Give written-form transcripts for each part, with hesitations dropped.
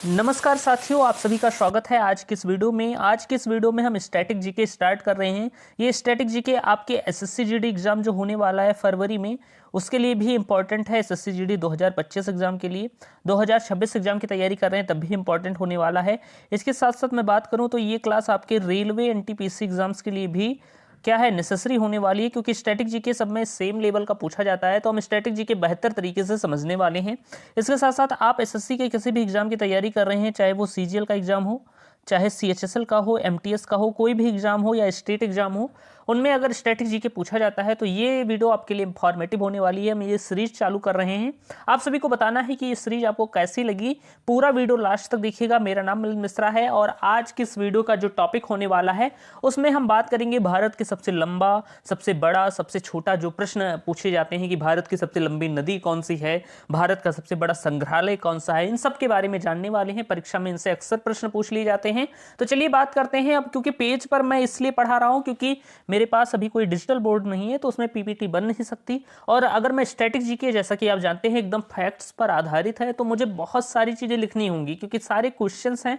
नमस्कार साथियों, आप सभी का स्वागत है आज की इस वीडियो में। आज की इस वीडियो में हम स्टैटिक जीके स्टार्ट कर रहे हैं। ये स्टैटिक जीके आपके एसएससी जीडी एग्जाम जो होने वाला है फरवरी में, उसके लिए भी इंपॉर्टेंट है। एसएससी जीडी 2025 एग्जाम के लिए, 2026 एग्जाम की तैयारी कर रहे हैं तब भी इंपॉर्टेंट होने वाला है। इसके साथ साथ मैं बात करूँ तो ये क्लास आपके रेलवे एनटीपीसी एग्जाम्स के लिए भी क्या है नेसेसरी होने वाली है, क्योंकि स्टैटिक जीके सब में सेम लेवल का पूछा जाता है, तो हम स्टैटिक जीके बेहतर तरीके से समझने वाले हैं। इसके साथ साथ आप एसएससी के किसी भी एग्जाम की तैयारी कर रहे हैं, चाहे वो सीजीएल का एग्जाम हो, चाहे सीएचएसएल का हो, एमटीएस का हो, कोई भी एग्जाम हो या स्टेट एग्जाम हो, उनमें अगर स्टैटिक जीके पूछा जाता है तो ये वीडियो आपके लिए इंफॉर्मेटिव होने वाली है। हम ये सीरीज चालू कर रहे हैं। आप सभी को बताना है कि ये सीरीज आपको कैसी लगी। पूरा वीडियो लास्ट तक देखिएगा। मेरा नाम मिलिंद मिश्रा है और आज की इस वीडियो का जो टॉपिक होने वाला है उसमें हम बात करेंगे भारत के सबसे लंबा, सबसे बड़ा, सबसे छोटा। जो प्रश्न पूछे जाते हैं कि भारत की सबसे लंबी नदी कौन सी है, भारत का सबसे बड़ा संग्रहालय कौन सा है, इन सब के बारे में जानने वाले हैं। परीक्षा में इनसे अक्सर प्रश्न पूछ लिए जाते हैं। तो चलिए बात करते हैं अब, क्योंकि पेज पर मैं इसलिए पढ़ा रहा हूं क्योंकि मेरे पास अभी कोई डिजिटल बोर्ड नहीं है, तो उसमें पीपीटी बन नहीं सकती। और अगर मैं स्टैटिक जीके, जैसा कि आप जानते हैं, एकदम फैक्ट्स पर आधारित है, तो मुझे बहुत सारी चीजें लिखनी होंगी, क्योंकि सारे क्वेश्चंस हैं,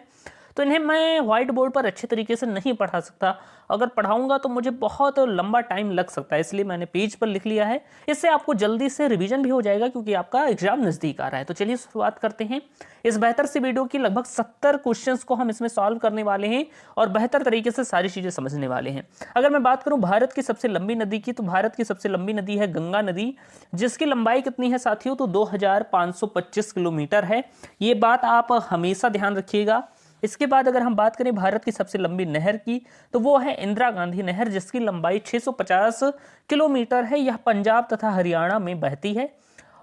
तो इन्हें मैं व्हाइट बोर्ड पर अच्छे तरीके से नहीं पढ़ा सकता। अगर पढ़ाऊंगा तो मुझे बहुत लंबा टाइम लग सकता है, इसलिए मैंने पेज पर लिख लिया है। इससे आपको जल्दी से रिवीजन भी हो जाएगा, क्योंकि आपका एग्जाम नजदीक आ रहा है। तो चलिए शुरुआत करते हैं। इस बेहतर सी वीडियो की लगभग 70 क्वेश्चंस को हम इसमें सॉल्व करने वाले हैं और बेहतर तरीके से सारी चीजें समझने वाले हैं। अगर मैं बात करूं भारत की सबसे लंबी नदी की, तो भारत की सबसे लंबी नदी है गंगा नदी, जिसकी लंबाई कितनी है साथियों, तो 2525 किलोमीटर है। ये बात आप हमेशा ध्यान रखिएगा। इसके बाद अगर हम बात करें भारत की सबसे लंबी नहर की, तो वो है इंदिरा गांधी नहर, जिसकी लंबाई 650 किलोमीटर है। यह पंजाब तथा हरियाणा में बहती है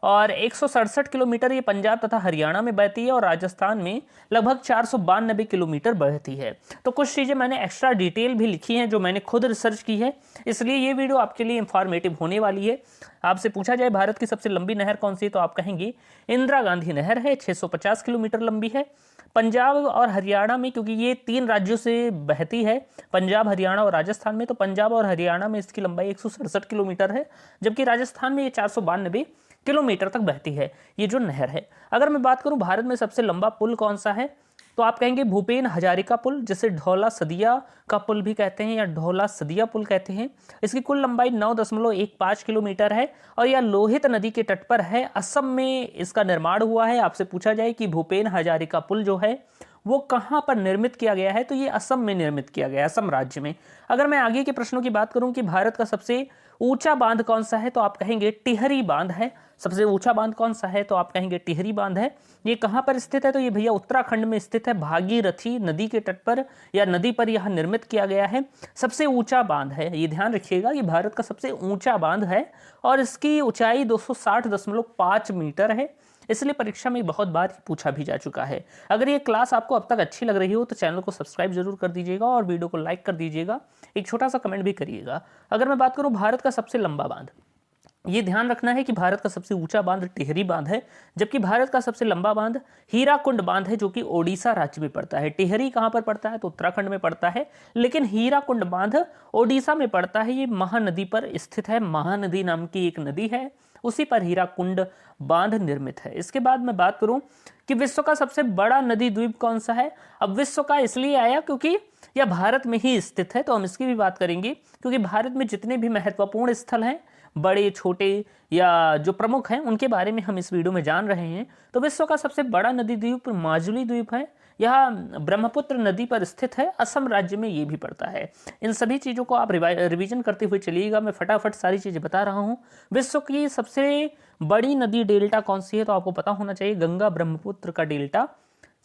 और 167 किलोमीटर ये पंजाब तथा हरियाणा में बहती है और राजस्थान में लगभग 492 किलोमीटर बहती है। तो कुछ चीज़ें मैंने एक्स्ट्रा डिटेल भी लिखी हैं जो मैंने खुद रिसर्च की है, इसलिए ये वीडियो आपके लिए इंफॉर्मेटिव होने वाली है। आपसे पूछा जाए भारत की सबसे लंबी नहर कौन सी है, तो आप कहेंगे इंदिरा गांधी नहर है, 650 किलोमीटर लंबी है। पंजाब और हरियाणा में, क्योंकि ये 3 राज्यों से बहती है, पंजाब, हरियाणा और राजस्थान में, तो पंजाब और हरियाणा में इसकी लंबाई 167 किलोमीटर है, जबकि राजस्थान में ये 492 किलोमीटर तक बहती है ये जो नहर है। अगर मैं बात करूं भारत में सबसे लंबा पुल कौन सा है, तो आप कहेंगे भूपेन हजारिका पुल, जिसे ढोला सदिया का पुल भी कहते हैं या ढोला सदिया पुल कहते हैं। इसकी कुल लंबाई 9.15 किलोमीटर है और यह लोहित नदी के तट पर है। असम में इसका निर्माण हुआ है। आपसे पूछा जाए कि भूपेन हजारिका पुल जो है वो कहाँ पर निर्मित किया गया है, तो ये असम में निर्मित किया गया है, असम राज्य में। अगर मैं आगे के प्रश्नों की बात करूं कि भारत का सबसे ऊंचा बांध कौन सा है, तो आप कहेंगे टिहरी बांध है। सबसे ऊंचा बांध कौन सा है, तो आप कहेंगे टिहरी बांध है। ये कहाँ पर स्थित है, तो ये भैया उत्तराखंड में स्थित है, भागीरथी नदी के तट पर या नदी पर यह निर्मित किया गया है। सबसे ऊंचा बांध है, ये ध्यान रखिएगा, ये भारत का सबसे ऊंचा बांध है और इसकी ऊंचाई 260.5 मीटर है। इसलिए परीक्षा में बहुत बार पूछा भी जा चुका है। अगर ये क्लास आपको अब तक अच्छी लग रही हो तो चैनल को सब्सक्राइब जरूर कर दीजिएगा और वीडियो को लाइक कर दीजिएगा, एक छोटा सा कमेंट भी करिएगा। अगर मैं बात करूं भारत का सबसे लंबा बांध, ये ध्यान रखना है कि भारत का सबसे ऊंचा बांध टिहरी बांध है, जबकि भारत का सबसे लंबा बांध हीराकुंड बांध है, जो कि ओडिशा राज्य में पड़ता है। टिहरी कहां पर पड़ता है, तो उत्तराखंड में पड़ता है, लेकिन हीराकुंड बांध ओडिशा में पड़ता है। ये महानदी पर स्थित है, महानदी नाम की एक नदी है, उसी पर हीराकुंड बांध निर्मित है। इसके बाद मैं बात करूं कि विश्व का सबसे बड़ा नदी द्वीप कौन सा है। अब विश्व का इसलिए आया क्योंकि यह भारत में ही स्थित है, तो हम इसकी भी बात करेंगे, क्योंकि भारत में जितने भी महत्वपूर्ण स्थल हैं, बड़े छोटे या जो प्रमुख हैं, उनके बारे में हम इस वीडियो में जान रहे हैं। तो विश्व का सबसे बड़ा नदी द्वीप माजुली द्वीप है। यह ब्रह्मपुत्र नदी पर स्थित है, असम राज्य में ये भी पड़ता है। इन सभी चीज़ों को आप रिवीजन करते हुए चलिएगा, मैं फटाफट सारी चीज़ें बता रहा हूँ। विश्व की सबसे बड़ी नदी डेल्टा कौन सी है, तो आपको पता होना चाहिए, गंगा ब्रह्मपुत्र का डेल्टा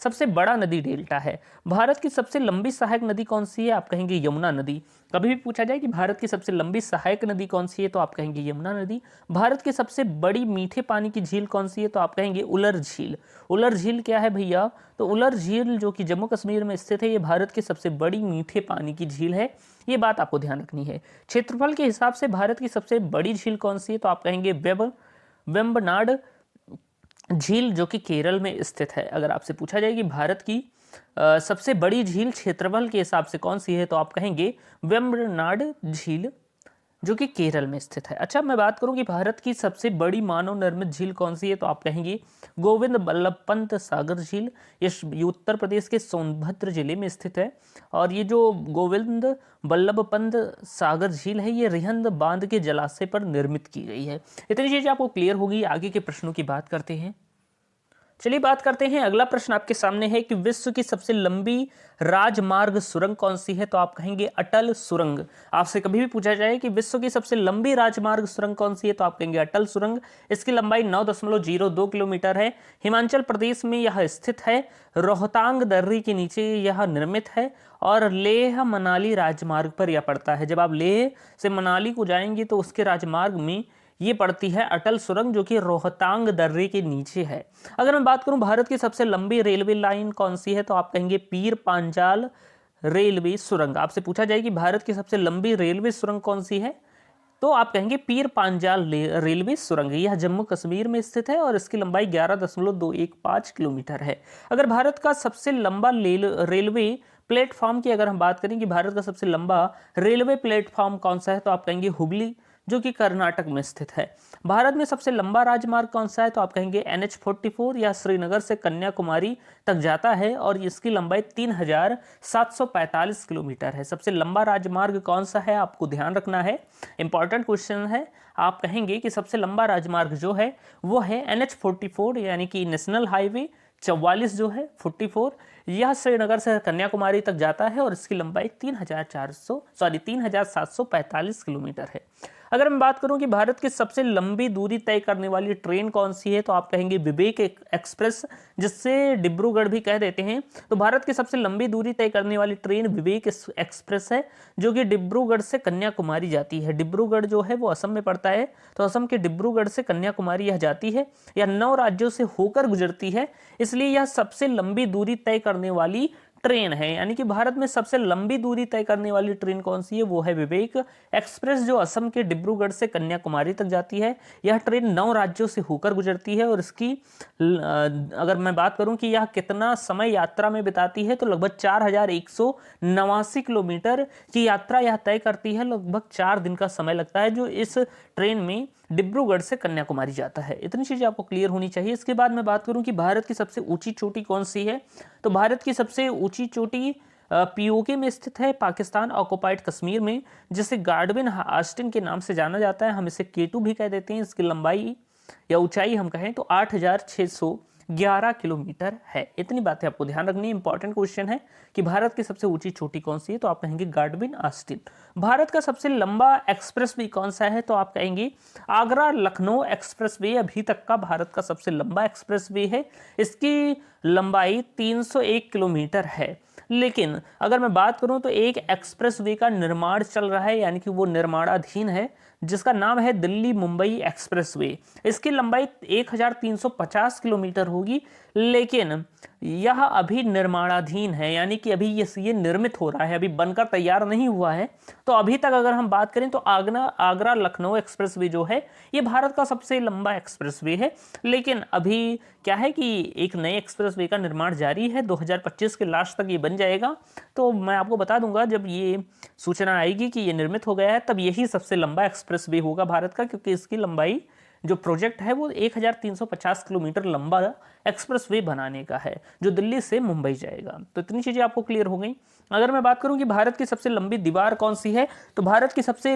सबसे बड़ा नदी डेल्टा है। भारत की सबसे लंबी सहायक नदी कौन सी है, आप कहेंगे यमुना नदी। कभी भी पूछा जाए कि भारत की सबसे लंबी सहायक नदी कौन सी है, तो आप कहेंगे यमुना नदी। भारत की सबसे बड़ी मीठे पानी की झील कौन सी है, तो आप कहेंगे उलर झील। उलर झील क्या है भैया, तो उलर झील जो कि जम्मू कश्मीर में स्थित है, ये भारत की सबसे बड़ी मीठे पानी की झील है। ये बात आपको ध्यान रखनी है। क्षेत्रफल के हिसाब से भारत की सबसे बड़ी झील कौन सी है, तो आप कहेंगे वेम्बनाड झील, जो कि केरल में स्थित है। अगर आपसे पूछा जाए कि भारत की सबसे बड़ी झील क्षेत्रफल के हिसाब से कौन सी है, तो आप कहेंगे वेम्बनाड झील जो कि केरल में स्थित है। अच्छा, मैं बात करूं कि भारत की सबसे बड़ी मानव निर्मित झील कौन सी है, तो आप कहेंगे गोविंद बल्लभ पंत सागर झील। ये उत्तर प्रदेश के सोनभद्र जिले में स्थित है। और ये जो गोविंद बल्लभ पंत सागर झील है, ये रिहंद बांध के जलाशय पर निर्मित की गई है। इतनी चीजें आपको क्लियर होगी। आगे के प्रश्नों की बात करते हैं। चलिए बात करते हैं। अगला प्रश्न आपके सामने है कि विश्व की सबसे लंबी राजमार्ग सुरंग कौन सी है, तो आप कहेंगे अटल सुरंग। आपसे कभी भी पूछा जाए कि विश्व की सबसे लंबी राजमार्ग सुरंग कौन सी है, तो आप कहेंगे अटल सुरंग। इसकी लंबाई 9.02 किलोमीटर है। हिमाचल प्रदेश में यह स्थित है। रोहतांग दर्रे के नीचे यह निर्मित है और लेह मनाली राजमार्ग पर यह पड़ता है। जब आप लेह से मनाली को जाएंगे तो उसके राजमार्ग में ये पड़ती है अटल सुरंग, जो कि रोहतांग दर्रे के नीचे है। अगर मैं बात करूं भारत की सबसे लंबी रेलवे लाइन कौन सी है, तो आप कहेंगे पीर पांचाल रेलवे सुरंग। आपसे पूछा जाए कि भारत की सबसे लंबी रेलवे सुरंग कौन सी है, तो आप कहेंगे पीर पांचाल रेलवे सुरंग। यह जम्मू कश्मीर में स्थित है और इसकी लंबाई 11.215 किलोमीटर है। अगर भारत का सबसे लंबा रेलवे प्लेटफॉर्म की अगर हम बात करें कि भारत का सबसे लंबा रेलवे प्लेटफॉर्म कौन सा है, तो आप कहेंगे हुबली, जो कि कर्नाटक में स्थित है। भारत में सबसे लंबा राजमार्ग कौन सा है, तो आप कहेंगे NH-44, या श्रीनगर से कन्याकुमारी तक जाता है और इसकी लंबाई 3745 किलोमीटर है। सबसे लंबा राजमार्ग कौन सा है, आपको ध्यान रखना है, इंपॉर्टेंट क्वेश्चन है। आप कहेंगे कि सबसे लंबा राजमार्ग जो है वो है NH-44, यानी कि नेशनल हाईवे 44 जो है 44, यह श्रीनगर से कन्याकुमारी तक जाता है और इसकी लंबाई 3745 किलोमीटर है। अगर मैं बात करूं कि भारत की सबसे लंबी दूरी तय करने वाली ट्रेन कौन सी है, तो आप कहेंगे विवेक एक्सप्रेस, जिससे डिब्रूगढ़ भी कह देते हैं। तो भारत की सबसे लंबी दूरी तय करने वाली ट्रेन विवेक एक्सप्रेस है, जो कि डिब्रूगढ़ से कन्याकुमारी जाती है। डिब्रूगढ़ जो है वो असम में पड़ता है, तो असम के डिब्रूगढ़ से कन्याकुमारी यह जाती है। यह 9 राज्यों से होकर गुजरती है, इसलिए यह सबसे लंबी दूरी तय करने वाली ट्रेन है। यानी कि भारत में सबसे लंबी दूरी तय करने वाली ट्रेन कौन सी है, वो है विवेक एक्सप्रेस, जो असम के डिब्रूगढ़ से कन्याकुमारी तक जाती है। यह ट्रेन 9 राज्यों से होकर गुजरती है और इसकी अगर मैं बात करूं कि यह कितना समय यात्रा में बिताती है, तो लगभग 4189 किलोमीटर की यात्रा यह तय करती है। लगभग 4 दिन का समय लगता है जो इस ट्रेन में डिब्रूगढ़ से कन्याकुमारी जाता है। इतनी चीजें आपको क्लियर होनी चाहिए। इसके बाद मैं बात करूं कि भारत की सबसे ऊंची चोटी कौन सी है, तो भारत की सबसे ऊंची चोटी पीओके में स्थित है, पाकिस्तान ऑक्युपाइड कश्मीर में, जिसे गार्डविन आस्टिन के नाम से जाना जाता है। हम इसे K2 भी कह देते हैं। इसकी लंबाई या ऊंचाई हम कहें तो 8611 किलोमीटर है। इतनी बातें आपको ध्यान रखनी है। इंपॉर्टेंट क्वेश्चन है कि भारत की सबसे ऊंची चोटी कौन सी है, तो आप कहेंगे गार्डविन आस्टिन। भारत का सबसे लंबा एक्सप्रेसवे कौन सा है, तो आप कहेंगे आगरा लखनऊ एक्सप्रेसवे अभी तक का भारत का सबसे लंबा एक्सप्रेसवे है। इसकी लंबाई 301 किलोमीटर है। लेकिन अगर मैं बात करूं तो एक एक्सप्रेसवे का निर्माण चल रहा है, यानी कि वो निर्माणाधीन है, जिसका नाम है दिल्ली मुंबई एक्सप्रेसवे। इसकी लंबाई 1350 किलोमीटर होगी, लेकिन यह अभी निर्माणाधीन है, यानी कि अभी ये निर्मित हो रहा है, अभी बनकर तैयार नहीं हुआ है। तो अभी तक अगर हम बात करें तो आगरा लखनऊ एक्सप्रेसवे जो है ये भारत का सबसे लंबा एक्सप्रेसवे है। लेकिन अभी क्या है कि एक नए एक्सप्रेसवे का निर्माण जारी है, 2025 के लास्ट तक ये बन जाएगा। तो मैं आपको बता दूंगा जब ये सूचना आएगी कि ये निर्मित हो गया है, तब यही सबसे लंबा एक्सप्रेसवे होगा भारत का, क्योंकि इसकी लंबाई जो प्रोजेक्ट है वो 1350 किलोमीटर लंबा एक्सप्रेसवे बनाने का है, जो दिल्ली से मुंबई जाएगा। तो इतनी चीजें आपको क्लियर हो गई। अगर मैं बात करूं कि भारत की सबसे लंबी दीवार कौन सी है, तो भारत की सबसे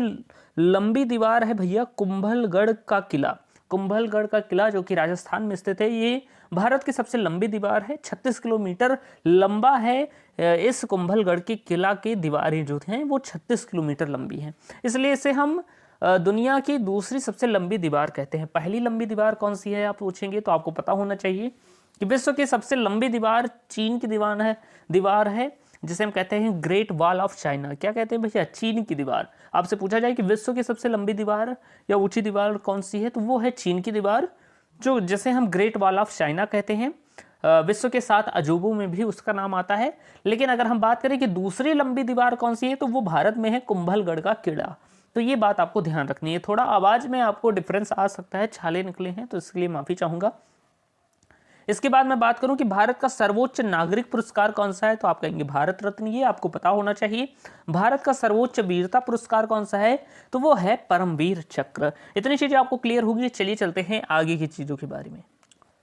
लंबी दीवार है भैया कुंभलगढ़ का किला। कुंभलगढ़ का किला जो कि राजस्थान में स्थित है, ये भारत की सबसे लंबी दीवार है। 36 किलोमीटर लंबा है। इस कुंभलगढ़ के किला की दीवारें जो हैं वो 36 किलोमीटर लंबी हैं, इसलिए इसे हम दुनिया की दूसरी सबसे लंबी दीवार कहते हैं। पहली लंबी दीवार कौन सी है आप पूछेंगे तो आपको पता होना चाहिए कि विश्व की सबसे लंबी दीवार चीन की दीवार है, जिसे हम कहते हैं ग्रेट वॉल ऑफ चाइना। क्या कहते हैं भैया? चीन की दीवार। आपसे पूछा जाए कि विश्व की सबसे लंबी दीवार या ऊंची दीवार कौन सी है, तो वो है चीन की दीवार, जो जिसे हम ग्रेट वॉल ऑफ चाइना कहते हैं। विश्व के 7 अजूबों में भी उसका नाम आता है। लेकिन अगर हम बात करें कि दूसरी लंबी दीवार कौन सी है, तो वो भारत में है कुंभलगढ़ का किला। तो ये बात आपको ध्यान रखनी है। थोड़ा आवाज में आपको डिफरेंस आ सकता है, छाले निकले हैं तो इसके लिए माफी चाहूंगा। इसके बाद मैं बात करूं कि भारत का सर्वोच्च नागरिक पुरस्कार कौन सा है, तो आप कहेंगे भारत रत्न, ये आपको पता होना चाहिए। भारत का सर्वोच्च वीरता पुरस्कार कौन सा है, तो वो है परमवीर चक्र। इतनी चीजें आपको क्लियर होगी। चलिए चलते हैं आगे की चीजों के बारे में।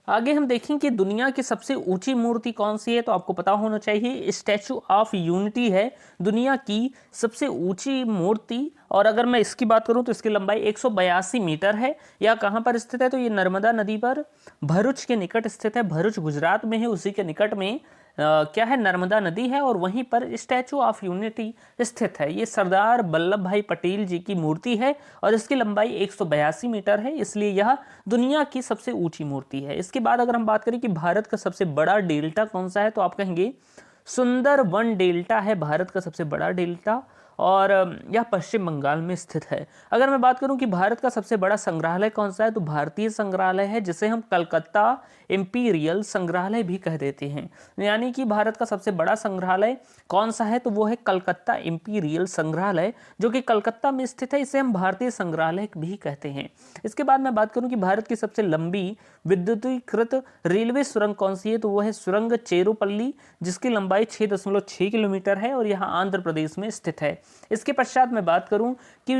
आगे हम देखें कि दुनिया की सबसे ऊंची मूर्ति कौन सी है, तो आपको पता होना चाहिए स्टैचू ऑफ यूनिटी है दुनिया की सबसे ऊंची मूर्ति। और अगर मैं इसकी बात करूं तो इसकी लंबाई 182 मीटर है। यह कहां पर स्थित है, तो ये नर्मदा नदी पर भरूच के निकट स्थित है। भरूच गुजरात में है, उसी के निकट में क्या है, नर्मदा नदी है, और वहीं पर स्टैचू ऑफ यूनिटी स्थित है। ये सरदार वल्लभ भाई पटेल जी की मूर्ति है और इसकी लंबाई 182 मीटर है, इसलिए यह दुनिया की सबसे ऊंची मूर्ति है। इसके बाद अगर हम बात करें कि भारत का सबसे बड़ा डेल्टा कौन सा है, तो आप कहेंगे सुंदरवन डेल्टा है भारत का सबसे बड़ा डेल्टा, और यह पश्चिम बंगाल में स्थित है। अगर मैं बात करूं कि भारत का सबसे बड़ा संग्रहालय कौन सा है, तो भारतीय संग्रहालय है, जिसे हम कलकत्ता इंपीरियल संग्रहालय भी कह देते हैं। यानी कि भारत का सबसे बड़ा संग्रहालय कौन सा है, तो वो है कलकत्ता इंपीरियल संग्रहालय, जो कि कलकत्ता में स्थित है। इसे हम भारतीय संग्रहालय भी कहते हैं। इसके बाद मैं बात करूं कि भारत की सबसे लंबी विद्युतीकृत रेलवे सुरंग कौन सी है, तो वो है सुरंग चेरुपल्ली, जिसकी लंबाई 6.6 किलोमीटर है और यहाँ आंध्र प्रदेश में स्थित है। इसके पश्चात मैं बात करूं कि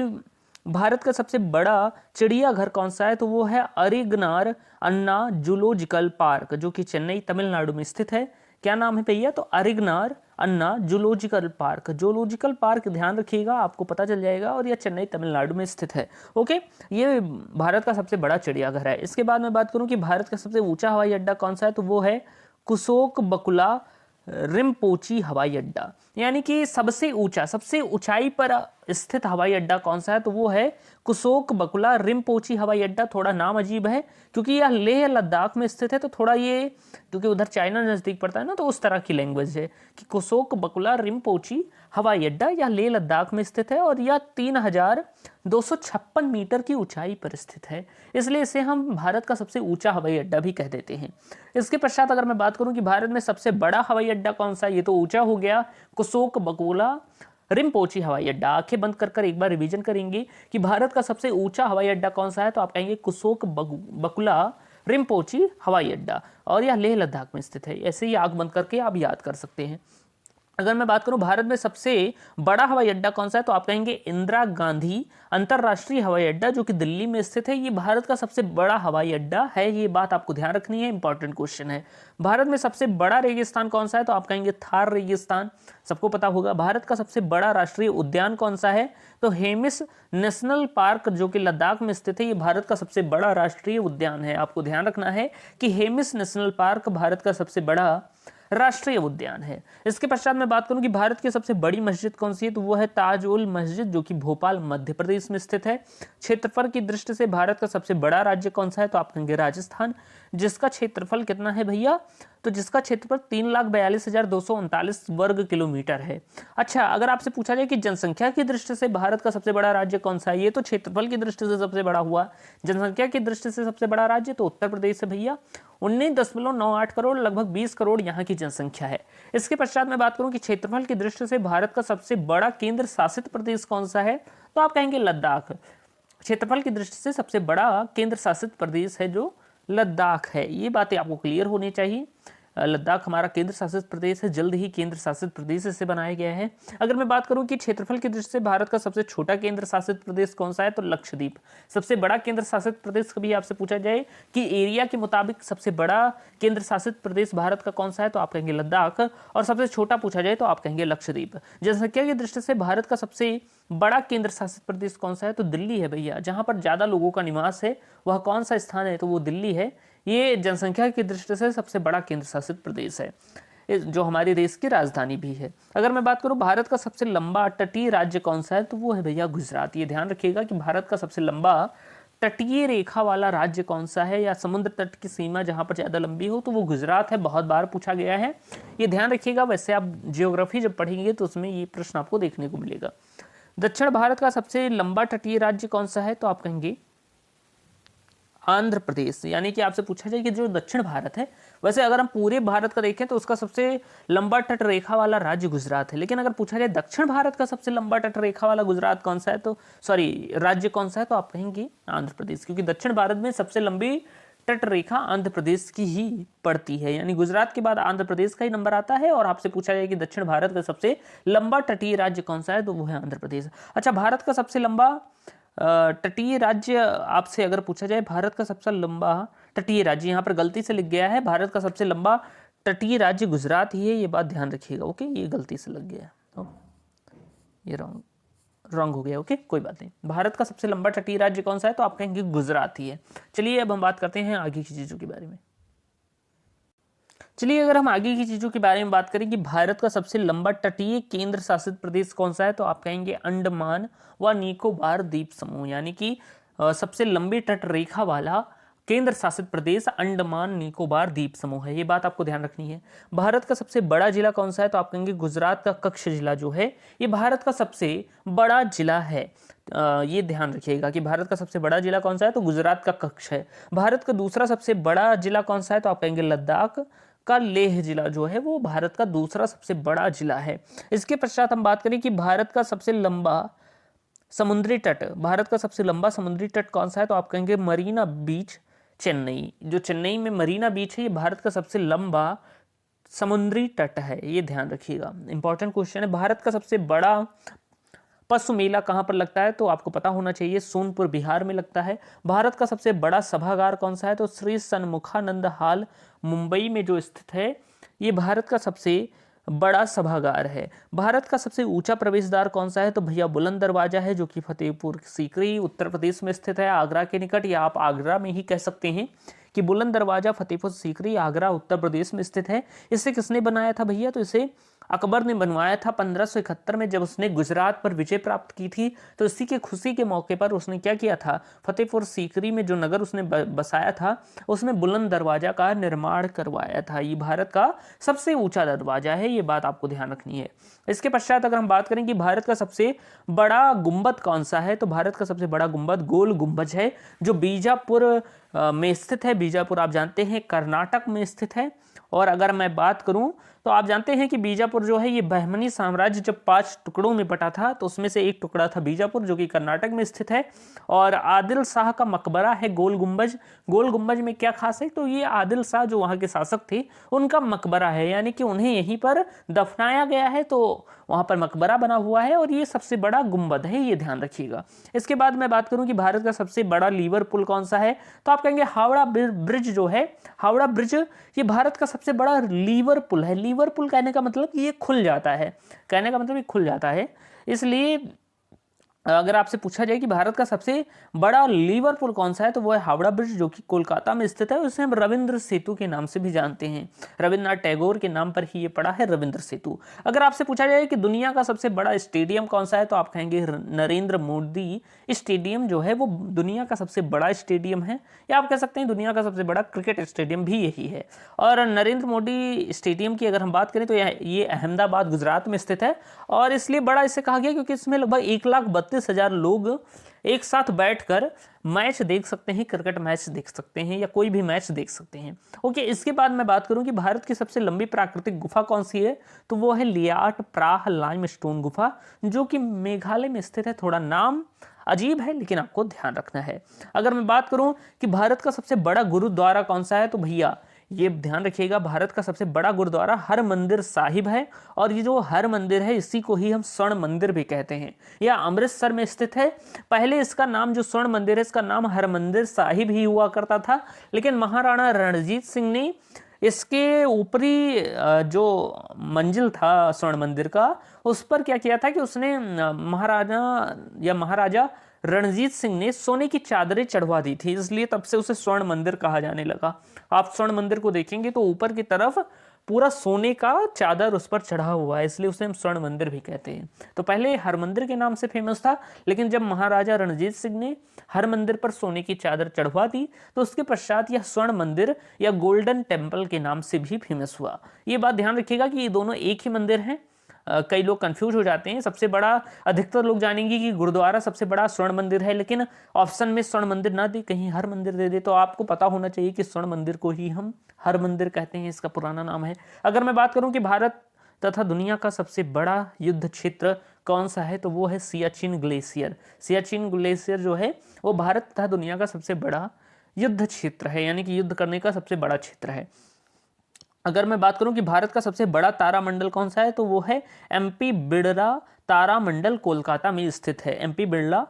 भारत का सबसे बड़ा चिड़ियाघर कौन सा है, तो वो है अरिगनार अन्ना जूलॉजिकल पार्क, जो कि चेन्नई तमिलनाडु में स्थित है। क्या नाम है भैया, तो अरिगनार अन्ना जूलॉजिकल पार्क। जूलॉजिकल पार्क ध्यान रखिएगा, आपको पता चल जाएगा, और यह चेन्नई तमिलनाडु में स्थित है। ओके, ये भारत का सबसे बड़ा चिड़ियाघर है। इसके बाद मैं बात करूं कि भारत का सबसे ऊंचा हवाई अड्डा कौन सा है, तो वो है कुशोक बकुला रिम्पोची हवाई अड्डा। यानी कि सबसे ऊंचा, सबसे ऊंचाई पर स्थित हवाई अड्डा कौन सा है, तो वो है कुशोक बकुला रिम्पोची हवाई अड्डा। थोड़ा नाम अजीब है क्योंकि यह लेह लद्दाख में स्थित है, तो थोड़ा ये क्योंकि उधर चाइना नज़दीक पड़ता है ना, तो उस तरह की लैंग्वेज है कि कुशोक बकुला रिम्पोची हवाई अड्डा यह लेह लद्दाख में स्थित है, और यह 3256 मीटर की ऊंचाई पर स्थित है, इसलिए इसे हम भारत का सबसे ऊंचा हवाई अड्डा भी कह देते हैं। इसके पश्चात अगर मैं बात करूं कि भारत में सबसे बड़ा हवाई अड्डा कौन सा है, ये तो ऊंचा हो गया, कुशोक बकुला रिम्पोची हवाई अड्डा। आंखें बंद कर कर एक बार रिवीजन करेंगे कि भारत का सबसे ऊंचा हवाई अड्डा कौन सा है, तो आप कहेंगे कुशोक बकुला रिम्पोची हवाई अड्डा, और यह लेह लद्दाख में स्थित है। ऐसे ही आंख बंद करके आप याद कर सकते हैं। अगर मैं बात करूं भारत में सबसे बड़ा हवाई अड्डा कौन सा है, तो आप कहेंगे इंदिरा गांधी अंतर्राष्ट्रीय हवाई अड्डा, जो कि दिल्ली में स्थित है। ये भारत का सबसे बड़ा हवाई अड्डा है, ये बात आपको ध्यान रखनी है, इंपॉर्टेंट क्वेश्चन है। भारत में सबसे बड़ा रेगिस्तान कौन सा है, तो आप कहेंगे थार रेगिस्तान, सबको पता होगा। भारत का सबसे बड़ा राष्ट्रीय उद्यान कौन सा है, तो हेमिस नेशनल पार्क, जो कि लद्दाख में स्थित है। ये भारत का सबसे बड़ा राष्ट्रीय उद्यान है। आपको ध्यान रखना है कि हेमिस नेशनल पार्क भारत का सबसे बड़ा राष्ट्रीय उद्यान है। इसके पश्चात मैं बात करूं कि भारत की सबसे बड़ी मस्जिद कौन सी है, तो वो है ताजुल मस्जिद, जो कि भोपाल मध्य प्रदेश में स्थित है। क्षेत्रफल की दृष्टि से भारत का सबसे बड़ा राज्य कौन सा है, तो आप कहेंगे राजस्थान, जिसका क्षेत्रफल कितना है भैया, तो जिसका क्षेत्रफल 3,42,239 वर्ग किलोमीटर है। अच्छा, अगर आपसे पूछा जाए कि जनसंख्या की दृष्टि से भारत का सबसे बड़ा राज्य कौन सा है, ये तो क्षेत्रफल की दृष्टि से सबसे बड़ा हुआ, जनसंख्या की दृष्टि से सबसे बड़ा राज्य तो उत्तर प्रदेश है भैया, 19.98 करोड़, लगभग 20 करोड़ यहाँ की जनसंख्या है। इसके पश्चात मैं बात करूं कि क्षेत्रफल की दृष्टि से भारत का सबसे बड़ा केंद्र शासित प्रदेश कौन सा है, तो आप कहेंगे लद्दाख। क्षेत्रफल की दृष्टि से सबसे बड़ा केंद्र शासित प्रदेश है जो लद्दाख है। ये बातें आपको क्लियर होनी चाहिए। लद्दाख हमारा केंद्र शासित प्रदेश है, जल्द ही केंद्र शासित प्रदेश इसे बनाया गया है। अगर मैं बात करूं कि क्षेत्रफल की दृष्टि से भारत का सबसे छोटा केंद्र शासित प्रदेश कौन सा है, तो लक्षद्वीप। सबसे बड़ा केंद्र शासित प्रदेश कभी आपसे पूछा जाए कि एरिया के मुताबिक सबसे बड़ा केंद्र शासित प्रदेश भारत का कौन सा है, तो आप कहेंगे लद्दाख, और सबसे छोटा पूछा जाए तो आप कहेंगे लक्षद्वीप। जनसंख्या की दृष्टि से भारत का सबसे बड़ा केंद्र शासित प्रदेश कौन सा है, तो दिल्ली है भैया। जहां पर ज्यादा लोगों का निवास है वह कौन सा स्थान है, तो वो दिल्ली है। ये जनसंख्या की दृष्टि से सबसे बड़ा केंद्र शासित प्रदेश है, जो हमारे देश की राजधानी भी है। अगर मैं बात करूं भारत का सबसे लंबा तटीय राज्य कौन सा है, तो वो है भैया गुजरात। ये ध्यान रखिएगा कि भारत का सबसे लंबा तटीय रेखा वाला राज्य कौन सा है, या समुद्र तट की सीमा जहां पर ज्यादा लंबी हो, तो वो गुजरात है। बहुत बार पूछा गया है, ये ध्यान रखिएगा। वैसे आप जियोग्राफी जब पढ़ेंगे तो उसमें ये प्रश्न आपको देखने को मिलेगा। दक्षिण भारत का सबसे लंबा तटीय राज्य कौन सा है, तो आप कहेंगे आंध्र प्रदेश। यानी कि आपसे पूछा जाए कि जो दक्षिण भारत है, वैसे अगर हम पूरे भारत का देखें तो उसका सबसे लंबा तट रेखा वाला राज्य गुजरात है, लेकिन अगर पूछा जाए दक्षिण भारत का सबसे लंबा तट रेखा वाला गुजरात कौन सा है, तो राज्य कौन सा है, तो आप कहेंगे आंध्र प्रदेश, क्योंकि दक्षिण भारत में सबसे लंबी तट रेखा आंध्र प्रदेश की ही पड़ती है, यानी गुजरात के बाद आंध्र प्रदेश का ही नंबर आता है। और आपसे पूछा जाए कि दक्षिण भारत का सबसे लंबा तटीय राज्य कौन सा है, तो वो है आंध्र प्रदेश। अच्छा, भारत का सबसे लंबा तटीय राज्य आपसे अगर पूछा जाए, भारत का सबसे लंबा तटीय राज्य, यहाँ पर गलती से लिख गया है भारत का सबसे लंबा तटीय राज्य गुजरात ही है, ये बात ध्यान रखिएगा। ओके, ये गलती से लग गया, ये रॉन्ग हो गया। ओके, कोई बात नहीं। भारत का सबसे लंबा तटीय राज्य कौन सा है, तो आप कहेंगे गुजरात ही है। चलिए अब हम बात करते हैं आगे की चीजों के बारे में। चलिए अगर हम आगे की चीजों के बारे में बात करें कि भारत का सबसे लंबा तटीय केंद्र शासित प्रदेश कौन सा है, तो आप कहेंगे अंडमान व निकोबार द्वीप समूह, यानी कि सबसे लंबी तट रेखा वाला केंद्र शासित प्रदेश अंडमान निकोबार द्वीप समूह है। ये बात आपको ध्यान रखनी है। भारत का सबसे बड़ा जिला कौन सा है, तो आप कहेंगे गुजरात का कच्छ जिला जो है ये भारत का सबसे बड़ा जिला है। ये ध्यान रखिएगा कि भारत का सबसे बड़ा जिला कौन सा है, तो गुजरात का कच्छ है। भारत का दूसरा सबसे बड़ा जिला कौन सा है, तो आप कहेंगे लद्दाख का लेह जिला जो है वो भारत का दूसरा सबसे बड़ा जिला है। इसके पश्चात हम बात करें कि भारत का सबसे लंबा समुद्री तट, भारत का सबसे लंबा समुद्री तट कौन सा है, तो आप कहेंगे मरीना बीच चेन्नई। जो चेन्नई में मरीना बीच है ये भारत का सबसे लंबा समुद्री तट है, ये ध्यान रखिएगा, इंपॉर्टेंट क्वेश्चन है। भारत का सबसे बड़ा पशु मेला कहाँ पर लगता है, तो आपको पता होना चाहिए सोनपुर बिहार में लगता है। भारत का सबसे बड़ा सभागार कौन सा है, तो श्री सन्मुखानंद हॉल मुंबई में जो स्थित है ये भारत का सबसे बड़ा सभागार है। भारत का सबसे ऊंचा प्रवेश द्वार कौन सा है, तो भैया बुलंद दरवाजा है, जो कि फतेहपुर सीकरी उत्तर प्रदेश में स्थित है, आगरा के निकट, या आप आगरा में ही कह सकते हैं कि बुलंद दरवाजा फतेहपुर सीकरी आगरा उत्तर प्रदेश में स्थित है। इसे किसने बनाया था भैया, तो इसे अकबर ने बनवाया था 1571 में, जब उसने गुजरात पर विजय प्राप्त की थी। तो इसी के खुशी के मौके पर उसने क्या किया था, फतेहपुर सीकरी में जो नगर उसने बसाया था उसमें बुलंद दरवाजा का निर्माण करवाया था। ये भारत का सबसे ऊंचा दरवाजा है, ये बात आपको ध्यान रखनी है। इसके पश्चात अगर हम बात करें कि भारत का सबसे बड़ा गुंबद कौन सा है, तो भारत का सबसे बड़ा गुंबद गोल गुंबज है, जो बीजापुर में स्थित है। बीजापुर आप जानते हैं कर्नाटक में स्थित है। और अगर मैं बात करूं तो आप जानते हैं कि बीजापुर जो है ये बहमनी साम्राज्य जब 5 टुकड़ों में बटा था तो उसमें से एक टुकड़ा था बीजापुर, जो कि कर्नाटक में स्थित है। और आदिल शाह का मकबरा है गोल गुंबज। गोल गुंबज में क्या खास है, तो ये आदिल शाह जो वहाँ के शासक थे उनका मकबरा है, यानी कि उन्हें यहीं पर दफनाया गया है, तो वहाँ पर मकबरा बना हुआ है और ये सबसे बड़ा गुंबद है, ये ध्यान रखिएगा। इसके बाद मैं बात करूँ कि भारत का सबसे बड़ा लीवर पुल कौन सा है, तो आप कहेंगे हावड़ा ब्रिज जो है, हावड़ा ब्रिज ये भारत का सबसे बड़ा लीवर पुल है। लीवर पुल कहने का मतलब ये खुल जाता है, कहने का मतलब ये खुल जाता है। इसलिए अगर आपसे पूछा जाए कि भारत का सबसे बड़ा लीवर पुल कौन सा है, तो वो है हावड़ा ब्रिज, जो कि कोलकाता में स्थित है। उसे हम रविंद्र सेतु के नाम से भी जानते हैं, रविंद्रनाथ टैगोर के नाम पर ही ये पड़ा है रविंद्र सेतु। अगर आपसे पूछा जाए कि दुनिया का सबसे बड़ा स्टेडियम कौन सा है, तो आप कहेंगे नरेंद्र मोदी स्टेडियम जो है वो दुनिया का सबसे बड़ा स्टेडियम है, या आप कह सकते हैं दुनिया का सबसे बड़ा क्रिकेट स्टेडियम भी यही है। और नरेंद्र मोदी स्टेडियम की अगर हम बात करें तो ये अहमदाबाद गुजरात में स्थित है। और इसलिए बड़ा इसे कहा गया क्योंकि इसमें लगभग 1,32,000 लोग एक साथ बैठकर मैच देख सकते हैं, क्रिकेट मैच देख सकते हैं या कोई भी मैच देख सकते हैं। ओके, इसके बाद मैं बात करूं कि भारत की सबसे लंबी प्राकृतिक गुफा कौन सी है, तो वो है लियाट प्राह लाइमस्टोन गुफा, जो कि मेघालय में स्थित है। थोड़ा नाम अजीब है लेकिन आपको ध्यान रखना है। अगर मैं बात करूं कि भारत का सबसे बड़ा गुरुद्वारा कौन सा है, तो भैया ये ध्यान रखिएगा, भारत का सबसे बड़ा गुरुद्वारा हरमंदिर साहिब है। और ये जो हर मंदिर है इसी को ही हम स्वर्ण मंदिर भी कहते हैं। यह अमृतसर में स्थित है। पहले इसका नाम जो स्वर्ण मंदिर है इसका नाम हरमंदिर साहिब ही हुआ करता था, लेकिन महाराणा रणजीत सिंह ने इसके ऊपरी जो मंजिल था स्वर्ण मंदिर का, उस पर क्या किया था कि उसने महाराजा रणजीत सिंह ने सोने की चादरें चढ़वा दी थी, इसलिए तब से उसे स्वर्ण मंदिर कहा जाने लगा। आप स्वर्ण मंदिर को देखेंगे तो ऊपर की तरफ पूरा सोने का चादर उस पर चढ़ा हुआ है, इसलिए उसे हम स्वर्ण मंदिर भी कहते हैं। तो पहले हर मंदिर के नाम से फेमस था, लेकिन जब महाराजा रणजीत सिंह ने हर मंदिर पर सोने की चादर चढ़वा दी तो उसके पश्चात यह स्वर्ण मंदिर या गोल्डन टेम्पल के नाम से भी फेमस हुआ। ये बात ध्यान रखिएगा कि ये दोनों एक ही मंदिर हैं। कई लोग कंफ्यूज हो जाते हैं। सबसे बड़ा, अधिकतर लोग जानेंगे कि गुरुद्वारा सबसे बड़ा स्वर्ण मंदिर है, लेकिन ऑप्शन में स्वर्ण मंदिर ना दे, कहीं हर मंदिर दे दे, तो आपको पता होना चाहिए कि स्वर्ण मंदिर को ही हम हर मंदिर कहते हैं, इसका पुराना नाम है। अगर मैं बात करूं कि भारत तथा दुनिया का सबसे बड़ा युद्ध क्षेत्र कौन सा है, तो वो है सियाचिन ग्लेशियर। सियाचिन ग्लेशियर जो है वो भारत तथा दुनिया का सबसे बड़ा युद्ध क्षेत्र है, यानी कि युद्ध करने का सबसे बड़ा क्षेत्र है। अगर मैं बात करूं कि भारत का सबसे बड़ा तारामंडल कौन सा है, तो वो है एमपी बिड़ला तारामंडल, कोलकाता में स्थित है। एमपी बिड़ला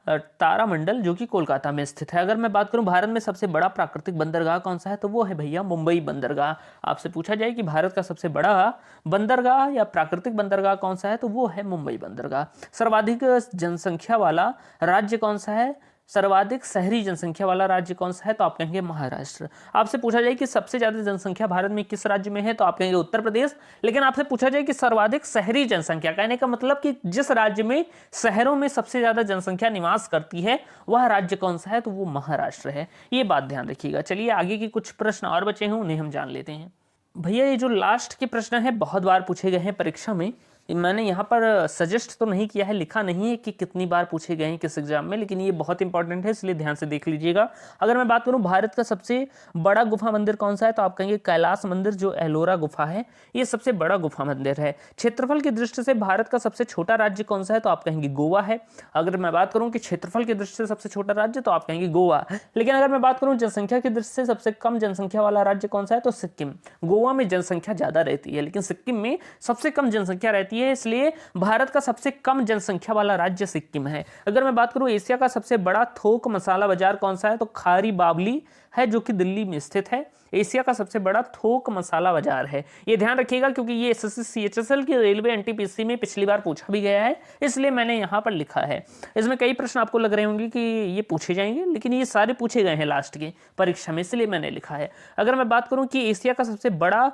तारामंडल जो कि कोलकाता में स्थित है। अगर मैं बात करूं भारत में सबसे बड़ा प्राकृतिक बंदरगाह कौन सा है, तो वो है भैया मुंबई बंदरगाह। आपसे पूछा जाए कि भारत का सबसे बड़ा बंदरगाह या प्राकृतिक बंदरगाह कौन सा है, तो वो है मुंबई बंदरगाह। सर्वाधिक जनसंख्या वाला राज्य कौन सा है, सर्वाधिक शहरी जनसंख्या वाला राज्य कौन सा है, तो आप कहेंगे महाराष्ट्र। आपसे पूछा जाए कि सबसे ज्यादा जनसंख्या भारत में किस राज्य में है, तो आप कहेंगे उत्तर प्रदेश। लेकिन आपसे पूछा जाए कि सर्वाधिक शहरी जनसंख्या, कहने का मतलब कि जिस राज्य में शहरों में सबसे ज्यादा जनसंख्या निवास करती है वह राज्य कौन सा है, तो वो महाराष्ट्र है। ये बात ध्यान रखिएगा। चलिए आगे की कुछ प्रश्न और बचे हैं, उन्हें हम जान लेते हैं। भैया ये जो लास्ट के प्रश्न है बहुत बार पूछे गए हैं परीक्षा में। मैंने यहाँ पर सजेस्ट तो नहीं किया है, लिखा नहीं है कि कितनी बार पूछे गए हैं किस एग्जाम में, लेकिन ये बहुत इंपॉर्टेंट है, इसलिए ध्यान से देख लीजिएगा। अगर मैं बात करूँ भारत का सबसे बड़ा गुफा मंदिर कौन सा है, तो आप कहेंगे कैलाश मंदिर, जो एलोरा गुफा है ये सबसे बड़ा गुफा मंदिर है। क्षेत्रफल की दृष्टि से भारत का सबसे छोटा राज्य कौन सा है, तो आप कहेंगे गोवा है। अगर मैं बात करूँ कि क्षेत्रफल की दृष्टि से सबसे छोटा राज्य, तो आप कहेंगे गोवा। लेकिन अगर मैं बात करूँ जनसंख्या की दृष्टि से सबसे कम जनसंख्या वाला राज्य कौन सा है, तो सिक्किम। गोवा में जनसंख्या ज्यादा रहती है लेकिन सिक्किम में सबसे कम जनसंख्या रहती है, इसलिए भारत का सबसे कम जनसंख्या वाला राज्य सिक्किम है। अगर मैं बात करूं एशिया का सबसे बड़ा थोक मसाला बाजार कौन सा है, तो खारी बावली है जो कि दिल्ली में स्थित है। एशिया का सबसे बड़ा थोक मसाला बाजार है। ये ध्यान रखिएगा क्योंकि ये एसएससी सीएचएसएल की रेलवे एनटीपीसी में पिछली बार पूछा भी गया है, इसलिए मैंने यहां पर लिखा है। इसमें कई प्रश्न आपको लग रहे होंगे कि ये पूछे जाएंगे, लेकिन ये सारे पूछे गए हैं लास्ट की परीक्षा में, इसलिए मैंने लिखा है। अगर मैं बात करूं कि एशिया का सबसे बड़ा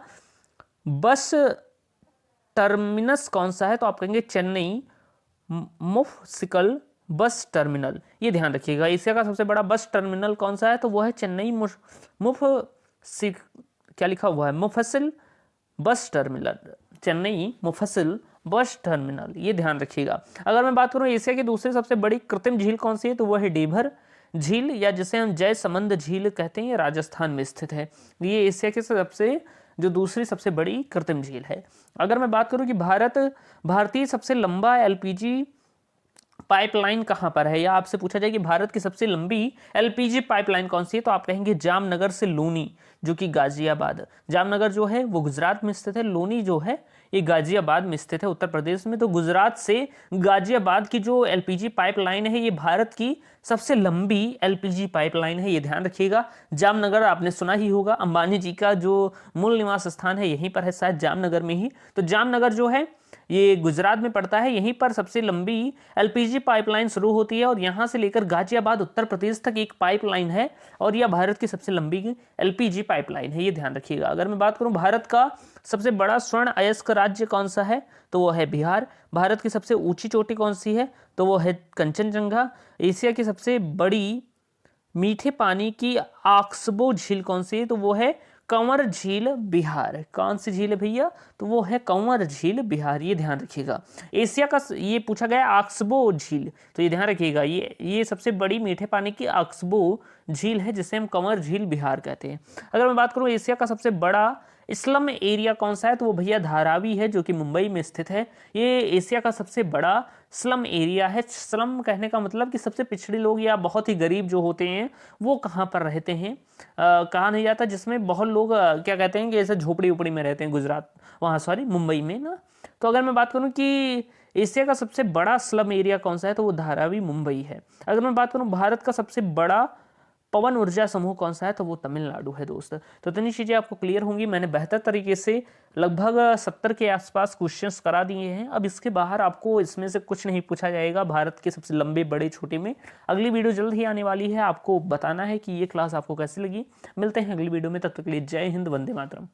बस टर्मिनस कौन सा है, तो आप कहेंगे चेन्नई मुफ्सिकल बस टर्मिनल। ये ध्यान रखिएगा। एशिया का सबसे बड़ा बस टर्मिनल कौन सा है, तो वो है चेन्नई क्या लिखा हुआ है, मुफस्सिल बस टर्मिनल, चेन्नई मुफस्सिल बस टर्मिनल। ये ध्यान रखिएगा। अगर मैं बात करूं एशिया की दूसरी सबसे बड़ी कृत्रिम झील कौन सी है, तो वो है डेभर झील, या जिसे हम जयसमंद झील कहते हैं, ये राजस्थान में स्थित है। ये एशिया के सबसे जो दूसरी सबसे बड़ी कृत्रिम झील है। अगर मैं बात करूं कि भारतीय सबसे लंबा एलपीजी पाइपलाइन कहां पर है, या आपसे पूछा जाए कि भारत की सबसे लंबी एलपीजी पाइपलाइन कौन सी है, तो आप कहेंगे जामनगर से लोनी, जो कि गाजियाबाद। जामनगर जो है वो गुजरात में स्थित है, लोनी जो है ये गाजियाबाद में स्थित है उत्तर प्रदेश में। तो गुजरात से गाजियाबाद की जो एलपीजी पाइपलाइन है ये भारत की सबसे लंबी एलपीजी पाइपलाइन है, ये ध्यान रखिएगा। जामनगर आपने सुना ही होगा, अंबानी जी का जो मूल निवास स्थान है यहीं पर है, शायद जामनगर में ही। तो जामनगर जो है ये गुजरात में पड़ता है, यहीं पर सबसे लंबी एलपीजी पाइपलाइन शुरू होती है और यहां से लेकर गाजियाबाद उत्तर प्रदेश तक एक पाइपलाइन है और यह भारत की सबसे लंबी एलपीजी पाइपलाइन है, ये ध्यान रखिएगा। अगर मैं बात करूं भारत का सबसे बड़ा स्वर्ण अयस्क राज्य कौन सा है, तो वो है बिहार। भारत की सबसे ऊंची चोटी कौन सी है, तो वो है कंचनजंगा। एशिया की सबसे बड़ी मीठे पानी की आक्सबो झील कौन सी है, तो वो है कंवर झील बिहार। कौन सी झील है भैया, तो वो है कंवर झील बिहार, ये ध्यान रखिएगा। एशिया का ये पूछा गया आक्सबो झील, तो ये ध्यान रखिएगा, ये सबसे बड़ी मीठे पानी की आक्सबो झील है जिसे हम कंवर झील बिहार कहते हैं। अगर मैं बात करूं एशिया का सबसे बड़ा स्लम एरिया कौन सा है, तो वो भैया धारावी है जो कि मुंबई में स्थित है। ये एशिया का सबसे बड़ा स्लम एरिया है। स्लम कहने का मतलब कि सबसे पिछड़े लोग या बहुत ही गरीब जो होते हैं वो कहाँ पर रहते हैं, कहा नहीं जाता, जिसमें बहुत लोग क्या कहते हैं कि ऐसे झोपड़ी उपड़ी में रहते हैं, गुजरात वहाँ सॉरी मुंबई में ना। तो अगर मैं बात करूँ कि एशिया का सबसे बड़ा स्लम एरिया कौन सा है, तो वो धारावी मुंबई है। अगर मैं बात करूँ भारत का सबसे बड़ा पवन ऊर्जा समूह कौन सा है, तो वो तमिलनाडु है दोस्त। तो इतनी चीज़ें आपको क्लियर होंगी। मैंने बेहतर तरीके से लगभग 70 के आसपास क्वेश्चंस करा दिए हैं। अब इसके बाहर आपको इसमें से कुछ नहीं पूछा जाएगा भारत के सबसे लंबे बड़े छोटे में। अगली वीडियो जल्द ही आने वाली है, आपको बताना है कि ये क्लास आपको कैसी लगी। मिलते हैं अगली वीडियो में, तब तक के लिए जय हिंद, वंदे मातरम।